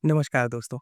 नमस्कार दोस्तों।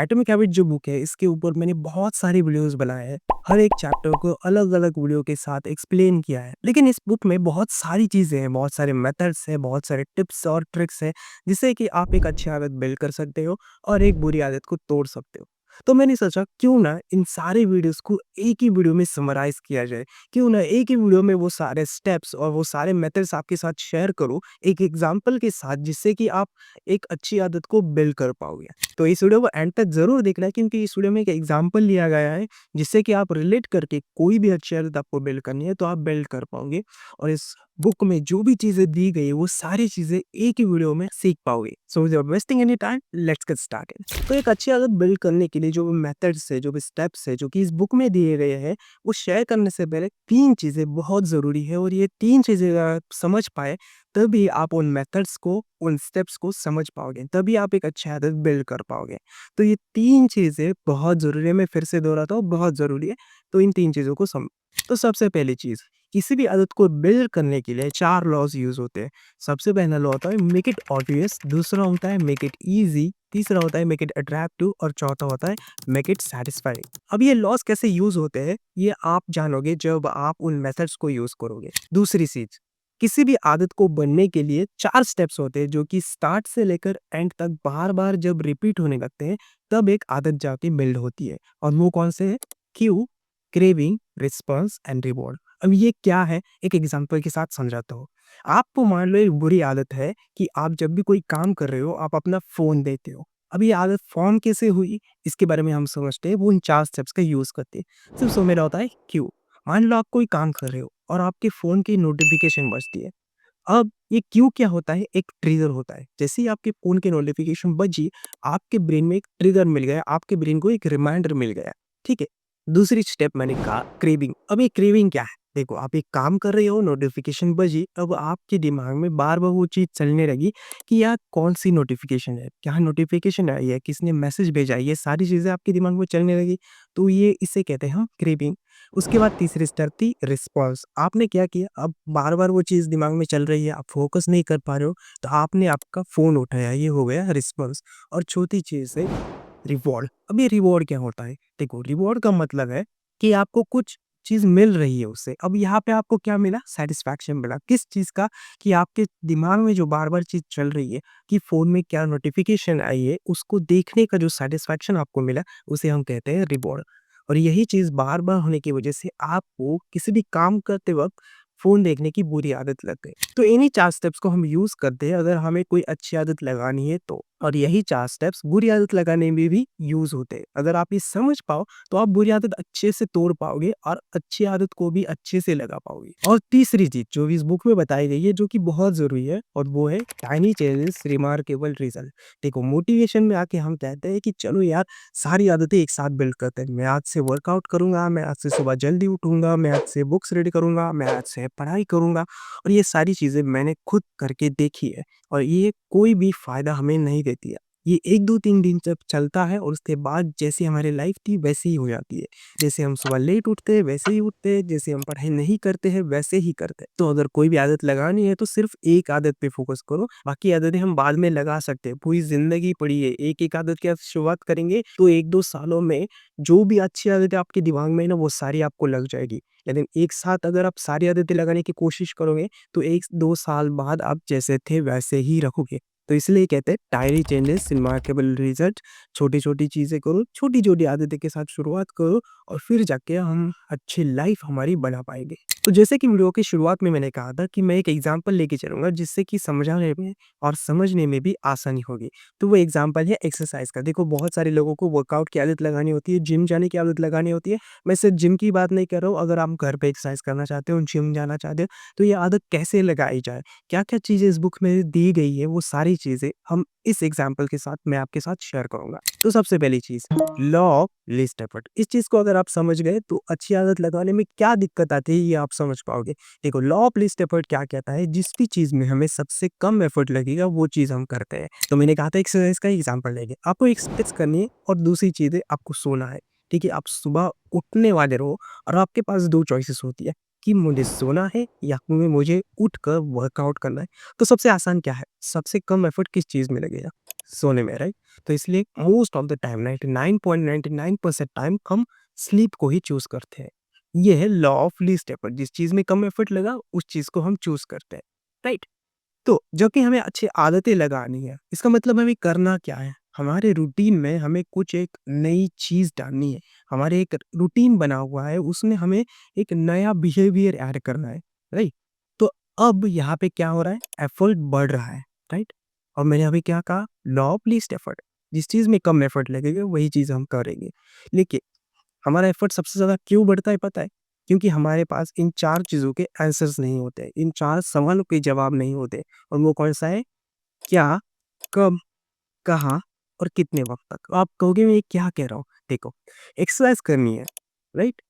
Atomic habit जो बुक है इसके ऊपर मैंने बहुत सारी वीडियोस बनाए हैं। हर एक चैप्टर को अलग-अलग वीडियो के साथ एक्सप्लेन किया है। लेकिन इस बुक में बहुत सारी चीज़ें हैं, बहुत सारे मेथड्स हैं, बहुत सारे टिप्स और ट्रिक्स हैं, जिससे कि आप एक अच्छी आदत बिल्ड कर सकते हो और एक बुरी आदत को तोड़ सकते हो। तो मैंने सोचा क्यों ना इन सारे वीडियोस को एक ही वीडियो में समराइज़ किया जाए। क्यों ना एक ही वीडियो में वो सारे स्टेप्स और वो सारे मेथड्स आपके साथ शेयर करूँ, एक एग्ज़ाम्पल के साथ जिससे कि आप एक अच्छी आदत को बिल्ड कर पाओगे। तो इस वीडियो को एंड तक ज़रूर देखना है क्योंकि इस वीडियो में एक एग्जांपल लिया गया है जिससे कि आप रिलेट करके कोई भी अच्छी आदत आपको बिल्ड करनी है तो आप बिल्ड कर पाओगे और इस बुक में जो भी चीज़ें दी गई है वो सारी चीज़ें एक ही वीडियो में सीख पाओगे। So without wasting any time let's get started. तो एक अच्छी आदत बिल्ड करने के लिए जो भी मेथड्स है, जो भी स्टेप्स है, जो कि इस बुक में दिए गए हैं, वो शेयर करने से पहले 3 चीज़ें बहुत ज़रूरी है और ये 3 चीज़ें अगर आप समझ पाए तभी आप उन मेथड्स को, उन स्टेप्स को समझ पाओगे, तभी आप एक अच्छी आदत बिल्ड कर पाओगे। तो ये 3 चीज़ें बहुत ज़रूरी है, मैं फिर से दोहराता हूँ बहुत ज़रूरी है, तो इन 3 चीज़ों को सम तो सबसे पहली चीज़, किसी भी आदत को बिल्ड करने के लिए 4 लॉज़ यूज़ होते हैं। सबसे पहला लॉ होता है मेक इट ऑब्वियस, दूसरा होता है मेक इट ईज़ी, तीसरा होता है मेक इट अट्रैक्टिव और चौथा होता है मेक इट सैटिस्फाइंग। अब ये लॉज़ कैसे यूज़ होते हैं, ये आप जानोगे जब आप उन मेथड्स को यूज़ करोगे। दूसरी चीज़, किसी भी आदत को बनने के लिए 4 स्टेप्स होते हैं जो कि स्टार्ट से लेकर एंड तक बार-बार जब रिपीट होने लगते हैं, तब एक आदत जाके बिल्ड होती है और वो कौन से हैं? Q, craving, response and reward. अब ये क्या है? एक एग्जांपल के साथ समझाता हूँ। आपको मान लो एक बुरी आदत है कि आप जब भी कोई काम कर रहे हो, आप अपना फ़ोन देते हो। अब ये आदत फ़ॉर्म कैसे हुई? इसके बारे में हम समझते हैं, वो इन 4 स्टेप्स का यूज़ करते हैं। सबसे मेरा होता है क्यू। मान लो आप कोई काम कर रहे हो और आपके फ़ोन की नोटिफ़िकेशन बजती है। अब ये क्यू क्या होता है? एक ट्रिगर होता है। जैसे ही आपके फ़ोन की नोटिफ़िकेशन बजी, आपके ब्रेन में एक ट्रिगर मिल गया, आपके ब्रेन को एक रिमाइंडर मिल गया, ठीक है? दूसरी स्टेप मैंने कहा क्रेविंग। अब ये क्रेविंग क्या है? देखो आप एक काम कर रहे हो, नोटिफ़िकेशन बजी, अब आपके दिमाग में बार-बार वो चीज़ चलने लगी कि यार कौन-सी नोटिफ़िकेशन है? क्या नोटिफ़िकेशन आई है? किसने मैसेज भेजा है? ये सारी चीज़ें आपके दिमाग में चलने लगी, तो ये इसे कहते हैं हम क्रेविंग। उसके बाद तीसरी स्टेप थी रिस्पॉन्स। आपने क्या किया, अब बार-बार वो चीज़ दिमाग में चल रही है, आप फ़ोकस नहीं कर पा रहे हो, तो आपने आपका फ़ोन उठाया, ये हो गया रिस्पॉन्स। और चौथी चीज़ है रिवॉर्ड। अब ये रिवॉर्ड क्या होता है? देखो रिवॉर्ड का मतलब है कि आपको कुछ चीज़ मिल रही है उससे। अब यहाँ पे आपको क्या मिला? सैटिस्फैक्शन मिला। किस चीज़ का? कि आपके दिमाग में जो बार-बार चीज़ चल रही है कि फ़ोन में क्या नोटिफ़िकेशन आई है, उसको देखने का जो सैटिस्फैक्शन आपको मिला, उसे हम कहते हैं रिवॉर्ड। और यही चीज़ बार-बार होने की वजह से आपको किसी भी काम करते वक़्त फ़ोन देखने की बुरी आदत लग गई। तो इन्हीं 4 स्टेप्स को हम यूज़ करते हैं अगर हमें कोई अच्छी आदत लगानी है तो। और यही 4 स्टेप्स बुरी आदत लगाने में भी यूज़ होते हैं। अगर आप ये समझ पाओ तो आप बुरी आदत अच्छे से तोड़ पाओगे और अच्छी आदत को भी अच्छे से लगा पाओगे। और तीसरी चीज़ जो भी इस बुक में बताई गई है जो कि बहुत ज़रूरी है और वो है टाइनी चेंजेस रिमार्केबल रिज़ल्ट। देखो मोटिवेशन में आके हम कहते हैं कि चलो यार सारी आदतें एक साथ बिल्ड करते हैं। मैं आज से वर्कआउट करूँगा, मैं आज से सुबह जल्दी उठूँगा, मैं आज से बुक्स रीड करूँगा, मैं आज से पढ़ाई करूँगा और ये सारी चीज़ें मैंने खुद करके देखी है और ये कोई भी फ़ायदा हमें नहीं देती है। ये 1, 2, 3 दिन जब चलता है और उसके बाद जैसी हमारी लाइफ़ थी वैसी ही हो जाती है। जैसे हम सुबह लेट उठते हैं वैसे ही उठते हैं, जैसे हम पढ़ाई नहीं करते हैं वैसे ही करते हैं। तो अगर कोई भी आदत लगानी है तो सिर्फ़ एक आदत पे फ़ोकस करो, बाकी आदतें हम बाद में लगा सकते हैं। पूरी ज़िंदगी पड़ी है, एक-एक आदत की आप शुरुआत करेंगे तो 1-2 सालों में जो भी अच्छी आदतें आपके दिमाग में है ना वो सारी आपको लग जाएगी। लेकिन एक साथ अगर आप सारी आदतें लगाने की कोशिश करोगे तो 1-2 साल बाद आप जैसे थे वैसे ही रहोगे। तो इसलिए कहते हैं टाइनी चेंजेस रिमार्केबल रिजल्ट। छोटी-छोटी चीज़ें करो, छोटी-छोटी आदतें के साथ शुरुआत करो और फिर जाके हम अच्छी लाइफ़ हमारी बना पाएँगे। तो जैसे कि वीडियो की शुरुआत में मैंने कहा था कि मैं एक एग्ज़ाम्पल लेके चलूँगा जिससे कि समझाने में और समझने में भी आसानी होगी। तो वो एग्ज़ाम्पल है एक्सरसाइज़ का। देखो बहुत सारे लोगों को वर्कआउट की आदत लगानी होती है, जिम जाने की आदत लगानी होती है। मैं सिर्फ जिम की बात नहीं कर रहा हूँ, अगर आप घर पे एक्सरसाइज़ करना चाहते हो, जिम जाना चाहते हो, तो ये आदत कैसे लगाई जाए? क्या-क्या चीज़ें इस बुक में दी गई है, वो सारी चीज़ें हम इस एग्ज़ाम्पल के साथ मैं आपके साथ शेयर करूँगा। तो सबसे पहली चीज़, लॉ ऑफ लीस्ट एफर्ट। इस चीज़ को अगर आप समझ गए, तो अच्छी आदत लगाने में क्या दिक्कत आती है, ये आप समझ पाओगे। देखो लॉ ऑफ लीस्ट एफर्ट क्या कहता है, जिस भी चीज़ में हमें सबसे कम एफर्ट लगेगा, वो चीज़ हम करते हैं। तो मैंने कहा था एक्सरसाइज़ का एग्ज़ाम्पल लेंगे। आपको एक्सरसाइज़ करनी है और दूसरी चीज़ है आपको सोना है, ठीक है? आप सुबह उठने वाले रहो और आपके पास 2 चॉइसेस होती है कि मुझे सोना है या फिर मुझे उठकर वर्कआउट करना है। तो सबसे आसान क्या है? सबसे कम एफर्ट किस चीज़ में लगेगा? सोने में, राइट? तो इसलिए most of the time 99.99% time हम स्लीप को ही चूज़ करते हैं। ये है लॉ ऑफ लीस्ट एफर्ट, जिस चीज़ में कम एफर्ट लगा उस चीज़ को हम चूज़ करते हैं, राइट? तो जो कि हमें अच्छी आदतें लगानी है, इसका मतलब हमें करना क्या है? हमारे रूटीन में हमें कुछ एक नई चीज़ डालनी है। हमारे एक रूटीन बना हुआ है, उसमें हमें एक नया बिहेवियर ऐड करना है, राइट? तो अब यहाँ पे क्या हो रहा है? एफर्ट बढ़ रहा है, राइट? और मैंने अभी क्या कहा? Law of least effort. जिस चीज़ में कम एफर्ट लगेगा, वही चीज़ हम करेंगे। लेकिन हमारा एफर्ट सबसे ज़्यादा क्यों बढ़ता है पता है? क्योंकि हमारे पास इन 4 चीज़ों के आंसर्स नहीं होते, इन 4 सवालों के जवाब नहीं होते। और वो कौन-सा है? क्या, कब, कहाँ और कितने वक़्त तक? आप कहोगे मैं ये क्या कह रहा हूँ? देखो, एक्सरसाइज़ करनी है, राइट?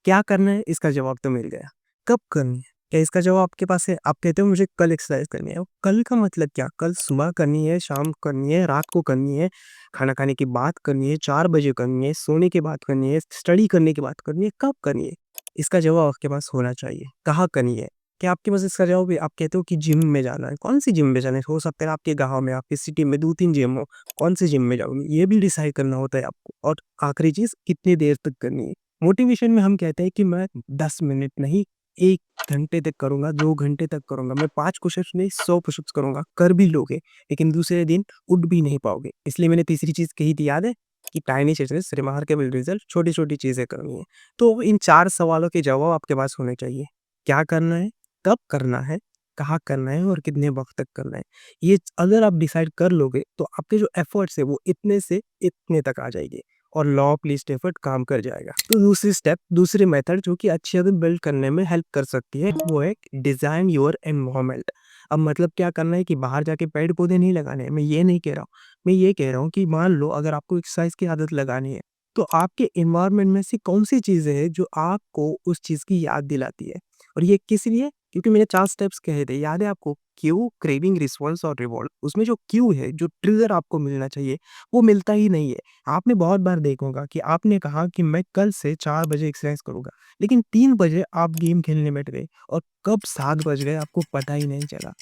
क्या करना है इसका जवाब तो मिल गया। कब करनी है? क्या इसका जवाब आपके पास है? आप कहते हो मुझे कल एक्सरसाइज़ करनी है। कल का मतलब क्या? कल सुबह करनी है, शाम को करनी है, रात को करनी है, खाना खाने के बाद करनी है, 4 बजे करनी है, सोने के बाद करनी है, स्टडी करने के बाद करनी है, कब करनी है? इसका जवाब आपके पास होना चाहिए। कहाँ करनी है? क्या आपके पास इसका जवाब है? आप कहते हो कि जिम में जाना है। कौन-सी जिम में जाना है? हो सकता है आपके गाँव में, आपकी सिटी में 2-3 जिम हो। कौन-सी जिम में जाओगे? ये भी डिसाइड करना होता है आपको। और आखिरी चीज़ कितनी देर तक करनी है? मोटिवेशन में हम कहते हैं कि मैं 10 मिनट नहीं 1 घंटे तक करूँगा, 2 घंटे तक करूँगा, मैं 5 पुशअप्स नहीं 100 पुशअप्स करूँगा, कर भी लोगे, लेकिन दूसरे दिन उठ भी नहीं पाओगे। इसलिए मैंने तीसरी चीज़ कही थी याद है? कि टाइनी चेंजेस रिमार्केबल रिजल्ट, छोटी-छोटी चीज़ें करनी है। तो इन 4 सवालों के जवाब आपके पास होने चाहिए। क्या करना है? कब करना है? कहाँ करना है और कितने वक़्त तक करना है? ये अगर आप डिसाइड कर लोगे, तो आपके जो एफर्ट्स है वो इतने से इतने तक आ जाएँगे। और लॉ ऑफ लीस्ट एफर्ट काम कर जाएगा। तो दूसरी स्टेप, दूसरी मेथड जो कि अच्छी आदत बिल्ड करने में हेल्प कर सकती है, वो है डिज़ाइन योर एनवायरनमेंट। अब मतलब क्या करना है कि बाहर जाके पेड़-पौधे नहीं लगाने हैं, मैं ये नहीं कह रहा हूँ। मैं ये कह रहा हूँ कि मान लो अगर आपको एक्सरसाइज की आदत लगानी है, तो आपके एनवायरनमेंट में से कौन-सी चीज़ें हैं जो आपको उस चीज़ की याद दिलाती है? और ये किस लिए? क्योंकि मैंने 4 स्टेप्स कहे थे, याद है आपको? क्यू, क्रेविंग, रिस्पॉन्स और रिवॉर्ड। उसमें जो क्यू है, जो ट्रिगर आपको मिलना चाहिए, वो मिलता ही नहीं है। आपने बहुत बार देखा होगा कि आपने कहा कि मैं कल से 4 बजे एक्सरसाइज करूँगा, लेकिन 3 बजे आप गेम खेलने बैठ गए और कब 7 बज गए आपको पता ही नहीं चला।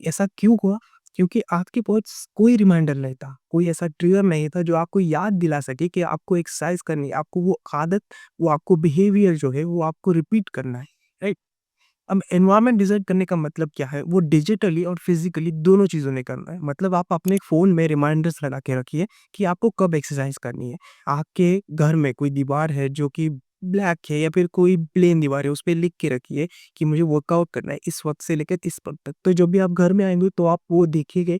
ऐसा क्यों हुआ? क्योंकि आपके पास कोई रिमाइंडर नहीं था, कोई ऐसा ट्रिगर नहीं था जो आपको याद दिला सके कि आपको एक्सरसाइज करनी है, आपको वो आदत, वो आपको बिहेवियर जो है वो आपको रिपीट करना है, राइट? अब एनवायरनमेंट डिज़ाइन करने का मतलब क्या है? वो डिजिटली और फिज़िकली दोनों चीज़ों ने करना है। मतलब आप अपने फ़ोन में रिमाइंडर्स लगा के रखिए कि आपको कब एक्सरसाइज़ करनी है। आपके घर में कोई दीवार है जो कि ब्लैक है या फिर कोई प्लेन दीवार है, उसपे लिख के रखिए कि मुझे वर्कआउट करना है इस वक़्त से लेकर इस वक़्त तक। तो जब भी आप घर में आएँगे तो आप वो देखिएगा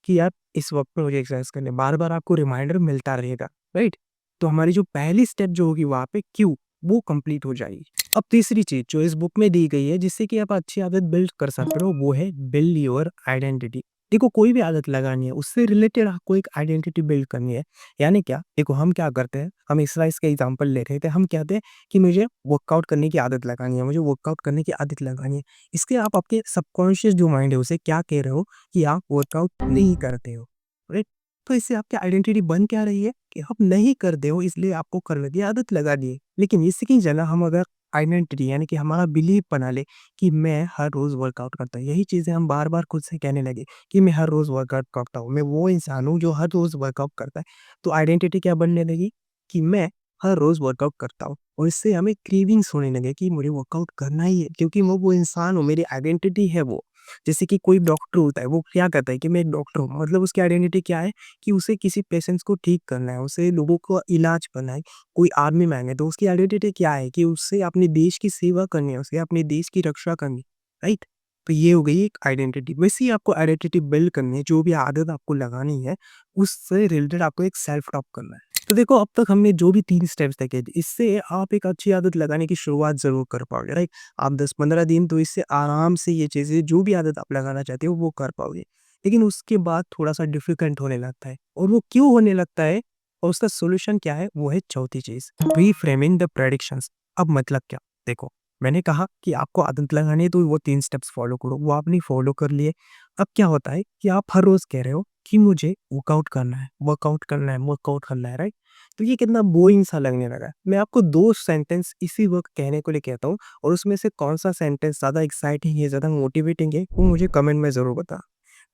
कि यार इस वक़्त पे मुझे एक्सरसाइज़ करनी है। बार-बार आपको रिमाइंडर मिलता रहेगा, राइट? तो हमारी जो पहली स्टेप जो होगी वहाँ पे क्यू, वो कंप्लीट हो जाएगी। अब तीसरी चीज़ जो इस बुक में दी गई है जिससे कि आप अच्छी आदत बिल्ड कर सकते हो, वो है बिल्ड योर आइडेंटिटी। देखो कोई भी आदत लगानी है उससे रिलेटेड आपको एक आइडेंटिटी बिल्ड करनी है। यानी क्या? देखो हम क्या करते हैं, हम एक्सरसाइज का एग्जांपल ले रहे थे, हम कहते हैं कि मुझे वर्कआउट करने की आदत लगानी है, मुझे वर्कआउट करने की आदत लगानी है। इसके आप आपके सबकॉन्शियस जो माइंड है उसे क्या कह रहे हो कि आप वर्कआउट नहीं करते हो, राइट? तो इससे आपकी आइडेंटिटी बन क्या रही है कि आप नहीं करते हो, इसलिए आपको करने की आदत लगा दी है। लेकिन इसी की जगह हम अगर आइडेंटिटी यानी कि हमारा बिलीव बना ले कि मैं हर रोज़ वर्कआउट करता हूँ। यही चीज़ें हम बार-बार खुद से कहने लगे कि मैं हर रोज़ वर्कआउट करता हूँ। मैं वो इंसान हूँ जो हर रोज़ वर्कआउट करता है। तो आइडेंटिटी क्या बनने लगी कि मैं हर रोज़ वर्कआउट करता हूँ और इससे हमें क्रेविंग्स होने लगे कि मुझे वर्कआउट करना ही है क्योंकि मैं वो इंसान हूँ, मेरी आइडेंटिटी है वो। जैसे कि कोई डॉक्टर होता है, वो क्या कहता है कि मैं एक डॉक्टर हूँ। मतलब उसकी आइडेंटिटी क्या है कि उसे किसी पेशेंट्स को ठीक करना है, उसे लोगों को इलाज करना है। कोई आर्मी मैन है तो उसकी आइडेंटिटी क्या है कि उससे अपने देश की सेवा करनी है, उसे अपने देश की रक्षा करनी, राइट? तो ये हो गई एक आइडेंटिटी। वैसे ही आपको आइडेंटिटी बिल्ड करनी है, जो भी आदत आपको लगानी है, उससे रिलेटेड आपको एक सेल्फ टॉक करना है। तो देखो अब तक हमने जो भी 3 स्टेप्स देखे थे, इससे आप एक अच्छी आदत लगाने की शुरुआत ज़रूर कर पाओगे, राइट? आप 10-15 दिन तो इससे आराम से ये चीज़ें जो भी आदत आप लगाना चाहते हो वो कर पाओगे। लेकिन उसके बाद थोड़ा-सा डिफ़िकल्ट होने लगता है और वो क्यों होने लगता है? और उसका सॉल्यूशन क्या है? वो है चौथी चीज़, रीफ्रेमिंग द प्रेडिक्शंस। अब मतलब क्या? देखो, मैंने कहा कि आपको आदत लगानी है तो वो 3 स्टेप्स फ़ॉलो करो, वो आपने फ़ॉलो कर लिए। अब क्या होता है कि आप हर रोज़ कह रहे हो कि मुझे वर्कआउट करना है, राइट? तो ये कितना बोरिंग सा लगने लगा है। मैं आपको 2 सेंटेंस इसी वक़्त कहने को लिए कहता हूँ और उसमें से कौन-सा सेंटेंस ज़्यादा एक्साइटिंग है, ज़्यादा मोटिवेटिंग है, वो मुझे कमेंट में ज़रूर बताना।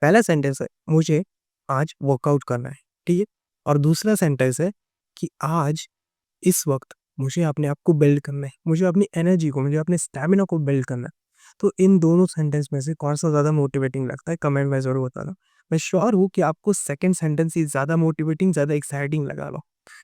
पहला सेंटेंस है, मुझे आज वर्कआउट करना है, ठीक है? और दूसरा सेंटेंस है कि आज इस वक़्त मुझे अपने आप को बिल्ड करना है, मुझे अपनी एनर्जी को, मुझे अपने स्टैमिना को बिल्ड करना है। तो इन दोनों सेंटेंस में से कौन-सा ज़्यादा मोटिवेटिंग लगता है, कमेंट में ज़रूर बताना। मैं श्योर हूँ कि आपको सेकंड सेंटेंस ही ज़्यादा मोटिवेटिंग, ज़्यादा एक्साइटिंग लगा होगा।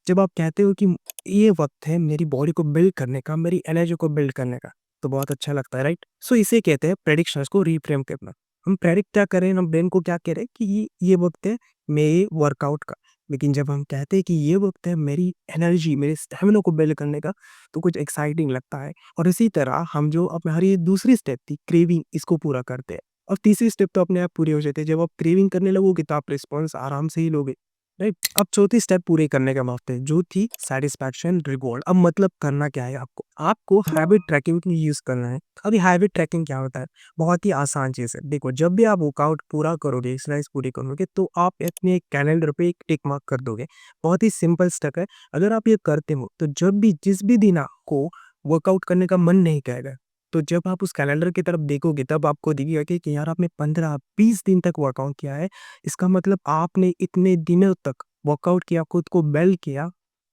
जब आप कहते हो कि ये वक़्त है मेरी बॉडी को बिल्ड करने का, मेरी एनर्जी को बिल्ड करने का, तो बहुत अच्छा लगता है, राइट? सो इसे कहते हैं प्रेडिक्शंस को रिफ्रेम करना। हम प्रेडिक्ट क्या कर रहे हैं, हम ब्रेन को क्या कह रहे हैं कि ये वक़्त है मेरे वर्कआउट का। लेकिन जब हम कहते हैं कि ये वक़्त है मेरी एनर्जी, मेरे स्टैमिना को बिल्ड करने का, तो कुछ एक्साइटिंग लगता है। और इसी तरह हम जो अब हमारी दूसरी स्टेप थी क्रेविंग, इसको पूरा करते हैं। और तीसरी स्टेप तो अपने आप पूरी हो जाती है। जब आप क्रेविंग करने लगोगे तो आप रिस्पॉन्स आराम से ही लोगे, राइट? अब चौथी स्टेप पूरे करने का वक्त है, जो थी सैटिस्फैक्शन रिवॉर्ड। अब मतलब करना क्या है आपको? आपको हैबिट ट्रैकिंग यूज़ करना है। अब ये हैबिट ट्रैकिंग क्या होता है? बहुत ही आसान चीज़ है। देखो, जब भी आप वर्कआउट पूरा करोगे, एक्सरसाइज पूरी करोगे, तो आप अपने कैलेंडर पे एक टिक मार्क कर दोगे। बहुत ही सिंपल स्टेप है। अगर आप ये करते हो, तो जब भी जिस भी दिन आपको वर्कआउट करने का मन नहीं करेगा, तो जब आप उस कैलेंडर की तरफ देखोगे, तब आपको दिखेगा कि यार आपने 15-20 दिन तक वर्कआउट किया है। इसका मतलब आपने इतने दिनों तक वर्कआउट किया, खुद को बिल्ड किया,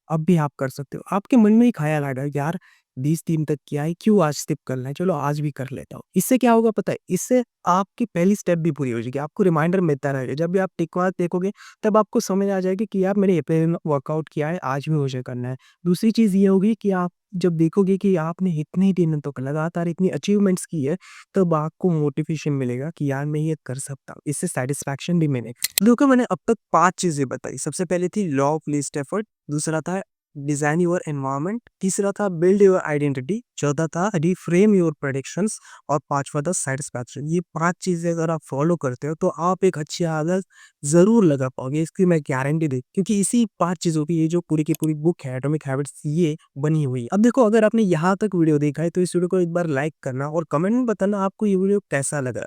अब भी आप कर सकते हो। आपके मन में ही ख़्याल आएगा, यार 20 दिन तक किया है, क्यों आज स्किप करना है, चलो आज भी कर लेता हूँ। इससे क्या होगा पता है? इससे आपकी पहली स्टेप भी पूरी हो जाएगी, आपको रिमाइंडर मिलता रहेगा। जब भी आप टिक मार्क देखोगे, तब आपको समझ आ जाएगी कि यार मैंने इतने दिन वर्कआउट किया है, आज भी मुझे करना है। दूसरी चीज़ ये होगी कि आप जब देखोगे कि आपने इतने दिनों तक लगातार इतनी अचीवमेंट्स की है, तब आपको मोटिवेशन मिलेगा कि यार मैं ये कर सकता हूँ। इससे सैटिस्फैक्शन भी मिलेगा। देखो, मैंने अब तक 5 चीज़ें बताई। सबसे पहले थी लॉ ऑफ लीस्ट एफर्ट, दूसरा था डिज़ाइन योर एनवायरनमेंट, तीसरा था बिल्ड योर आइडेंटिटी, चौथा था रिफ्रेम योर प्रेडिक्शंस और पाँचवा था सैटिस्फैक्शन। ये 5 चीज़ें अगर आप फॉलो करते हो, तो आप एक अच्छी आदत ज़रूर लगा पाओगे, इसकी मैं गारंटी दे, क्योंकि इसी 5 चीज़ों की ये जो पूरी की पूरी बुक है एटॉमिक हैबिट्स, ये बनी हुई है। अब देखो, अगर आपने यहाँ तक वीडियो देखा है, तो इस वीडियो को एक बार लाइक करना और कमेंट में बताना आपको ये वीडियो कैसा लगा।